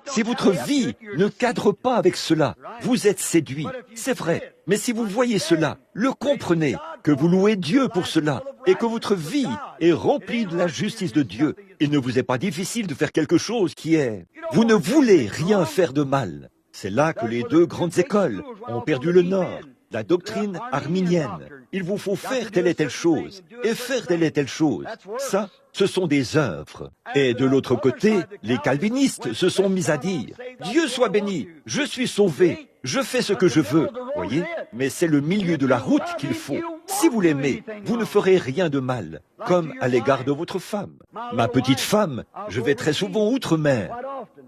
Si votre vie ne cadre pas avec cela, vous êtes séduit, c'est vrai. Mais si vous voyez cela, le comprenez, que vous louez Dieu pour cela, et que votre vie est remplie de la justice de Dieu, il ne vous est pas difficile de faire quelque chose qui est... Vous ne voulez rien faire de mal. C'est là que les deux grandes écoles ont perdu le nord. La doctrine arminienne. Il vous faut faire telle et telle chose, et faire telle et telle chose. Ça, ce sont des œuvres. Et de l'autre côté, les calvinistes se sont mis à dire, Dieu soit béni, je suis sauvé, je fais ce que je veux. Voyez? Mais c'est le milieu de la route qu'il faut. Si vous l'aimez, vous ne ferez rien de mal, comme à l'égard de votre femme. Ma petite femme, je vais très souvent outre-mer.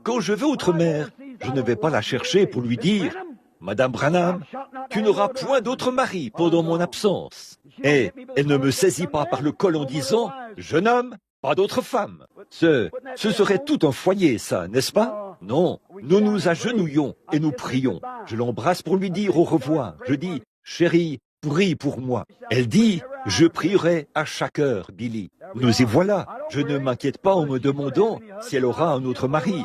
Quand je vais outre-mer, je ne vais pas la chercher pour lui dire, Madame Branham, tu n'auras point d'autre mari pendant mon absence. Et elle ne me saisit pas par le col en disant, jeune homme, pas d'autre femme. Ce serait tout un foyer, ça, n'est-ce pas? Non, nous nous agenouillons et nous prions. Je l'embrasse pour lui dire au revoir. Je dis, chérie, prie pour moi. Elle dit, je prierai à chaque heure, Billy. Nous y voilà. Je ne m'inquiète pas en me demandant si elle aura un autre mari.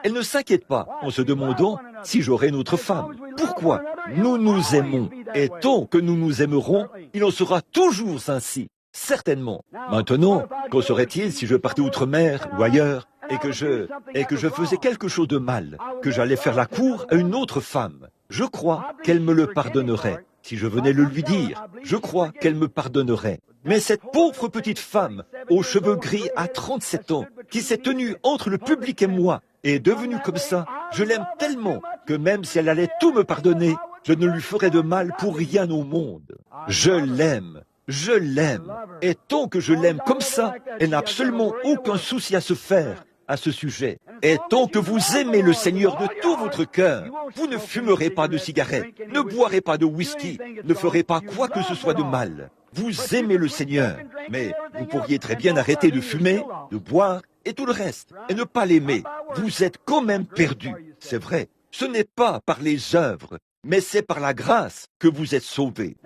Elle ne s'inquiète pas en se demandant si j'aurai une autre femme. Pourquoi? Nous nous aimons. Et tant que nous nous aimerons, il en sera toujours ainsi. Certainement. Maintenant, qu'en serait-il si je partais outre-mer ou ailleurs et que je faisais quelque chose de mal, que j'allais faire la cour à une autre femme? Je crois qu'elle me le pardonnerait. Si je venais le lui dire, je crois qu'elle me pardonnerait. Mais cette pauvre petite femme, aux cheveux gris à 37 ans, qui s'est tenue entre le public et moi, est devenue comme ça, je l'aime tellement que même si elle allait tout me pardonner, je ne lui ferais de mal pour rien au monde. Je l'aime. Je l'aime. Et tant que je l'aime comme ça, elle n'a absolument aucun souci à se faire à ce sujet. Et tant que vous aimez le Seigneur de tout votre cœur, vous ne fumerez pas de cigarettes, ne boirez pas de whisky, ne ferez pas quoi que ce soit de mal. Vous aimez le Seigneur, mais vous pourriez très bien arrêter de fumer, de boire et tout le reste, et ne pas l'aimer. Vous êtes quand même perdu, c'est vrai. Ce n'est pas par les œuvres, mais c'est par la grâce que vous êtes sauvés.